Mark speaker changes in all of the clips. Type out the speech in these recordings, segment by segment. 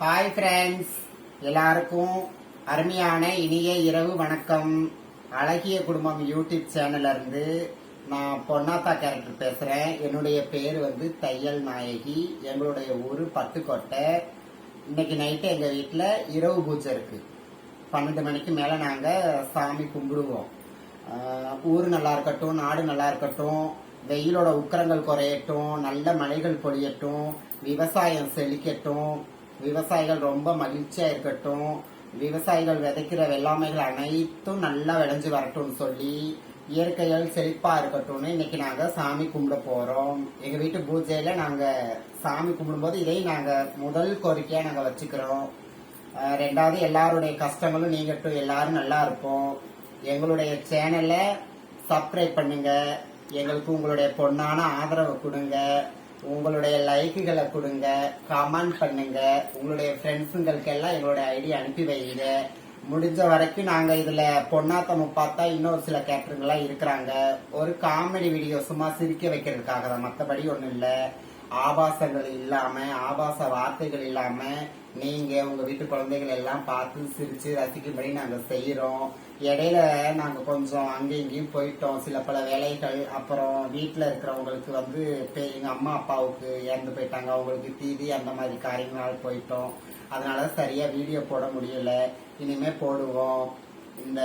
Speaker 1: Hi friends, எல்லாருக்கும் அருமையான இனிய இரவு வணக்கம். அழகிய குடும்பம் யூடியூப் சேனல்ல இருந்து நான் பொன்னாத்தா கேரக்டர் பேசுறேன். என்னுடைய பேர் தையல் நாயகி. எங்களுடைய ஊரு பட்டுக்கோட்டை. இன்னைக்கு நைட்டு எங்க வீட்டுல இரவு பூஜை இருக்கு. 12 மணிக்கு மேல நாங்க சாமி கும்பிடுவோம். ஊரு நல்லா இருக்கட்டும், நாடு நல்லா இருக்கட்டும், வெயிலோட உக்கரங்கள் குறையட்டும், நல்ல மழைகள் பொழியட்டும், விவசாயம் செழிக்கட்டும், விவசாயிகள் ரொம்ப மகிழ்ச்சியா இருக்கட்டும், விவசாயிகள் விதைக்கிற வெள்ளாமைகள் அனைத்தும் நல்லா விளைஞ்சு வரட்டும்னு சொல்லி இயற்கைகள் செழிப்பா இருக்கட்டும்னு இன்னைக்கு நாங்க சாமி கும்பிட போறோம். எங்க வீட்டு பூஜையில நாங்க சாமி கும்பிடும்போது இதையும் நாங்க முதல் கோரிக்கையா நாங்க வச்சுக்கிறோம். ரெண்டாவது, எல்லாருடைய கஷ்டங்களும் நீங்கட்டும், எல்லாரும் நல்லா இருப்போம். எங்களுடைய சேனல்ல சப்ஸ்கிரைப் பண்ணுங்க. எங்களுக்கு உங்களுடைய பொன்னான ஆதரவு கொடுங்க. உங்களுடைய லைக்குகளை கொடுங்க, கமெண்ட் பண்ணுங்க. உங்களுடைய ஃப்ரெண்ட்ஸுங்களுக்கு எல்லாம் எங்களுடைய ஐடி அனுப்பி வைங்க. முடிஞ்ச வரைக்கும் நாங்க இதுல பொன்னாத்த முப்பாத்தா இன்னொரு சில கேரக்டருங்கெல்லாம் இருக்கிறாங்க. ஒரு காமெடி வீடியோ சும்மா சிரிக்க வைக்கிறதுக்காக தான், மற்றபடி ஒண்ணும் இல்ல. ஆபாசங்கள் இல்லாம, ஆபாச வார்த்தைகள் இல்லாம நீங்க உங்க வீட்டு குழந்தைகள் எல்லாம் பார்த்து சிரிச்சு ரசிக்கும்படி நாங்க செய்யறோம். இடையில நாங்க கொஞ்சம் அங்கேயும் இங்கேயும் போயிட்டோம், சில பல வேலைகள். அப்புறம் வீட்டுல இருக்கிறவங்களுக்கு எங்க அம்மா அப்பாவுக்கு இறந்து போயிட்டாங்க, அவங்களுக்கு தீதி அந்த மாதிரி காரியங்களால் போயிட்டோம். அதனால சரியா வீடியோ போட முடியல. இனிமே போடுவோம். இந்த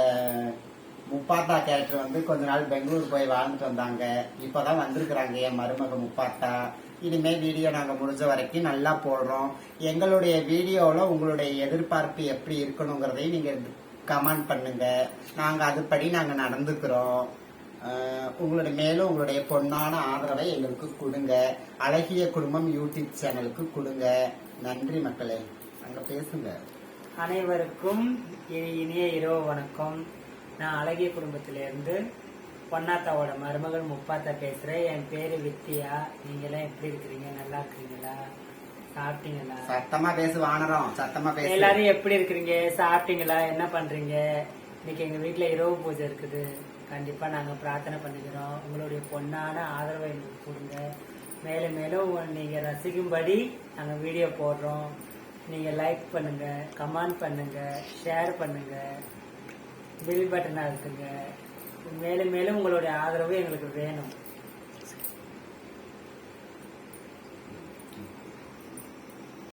Speaker 1: முப்பாத்தா கேரக்டர் கொஞ்ச நாள் பெங்களூர் போய் வாழ்ந்துட்டு வந்தாங்க. இப்பதான் வந்திருக்கிறாங்க என் மருமக முப்பாத்தா. இனிமே வீடியோ நாங்க முடிஞ்ச வரைக்கும் நல்லா போடுறோம். எங்களுடைய வீடியோல உங்களுடைய எதிர்பார்ப்பு எப்படி இருக்கணுங்கிறதையும் நீங்க கமெண்ட் பண்ணுங்க. நாங்க அதுபடி நாங்க நடந்துக்கிறோம். மேலும் உங்களுடைய பொன்னான ஆதரவை எங்களுக்கு கொடுங்க. அழகிய குடும்பம் யூடியூப் சேனலுக்கு கொடுங்க. நன்றி மக்களே. அங்க பேசுங்க.
Speaker 2: அனைவருக்கும் இனிய இரவு வணக்கம். நான் அழகிய குடும்பத்திலிருந்து பொன்னாத்தாவோட மருமகள் முப்பாத்தா பேசுறேன். என் பேரு வித்தியா. நீங்க எல்லாம் எப்படி இருக்கிறீங்க? நல்லா இருக்கிறீங்களா? சாப்பிட்டீங்களா?
Speaker 1: சத்தமா பேசு வானரம், சத்தமா பேசு.
Speaker 2: எல்லாரும் எப்படி இருக்கிறீங்க? சாப்பிட்டீங்களா? என்ன பண்றீங்க? இன்னைக்கு எங்க வீட்டுல இரவு பூஜை இருக்குது. கண்டிப்பா நாங்க பிரார்த்தனை பண்ணிக்கிறோம். உங்களுடைய பொன்னான ஆதரவை எங்களுக்கு கொடுங்க. மேலும் மேலும் நீங்க ரசிக்கும்படி நாங்க வீடியோ போடுறோம். நீங்க லைக் பண்ணுங்க, கமெண்ட் பண்ணுங்க, ஷேர் பண்ணுங்க, பெல் பட்டனா இருக்குங்க. மேலும் மேலும் உங்களுடைய ஆதரவு எங்களுக்கு வேணும்.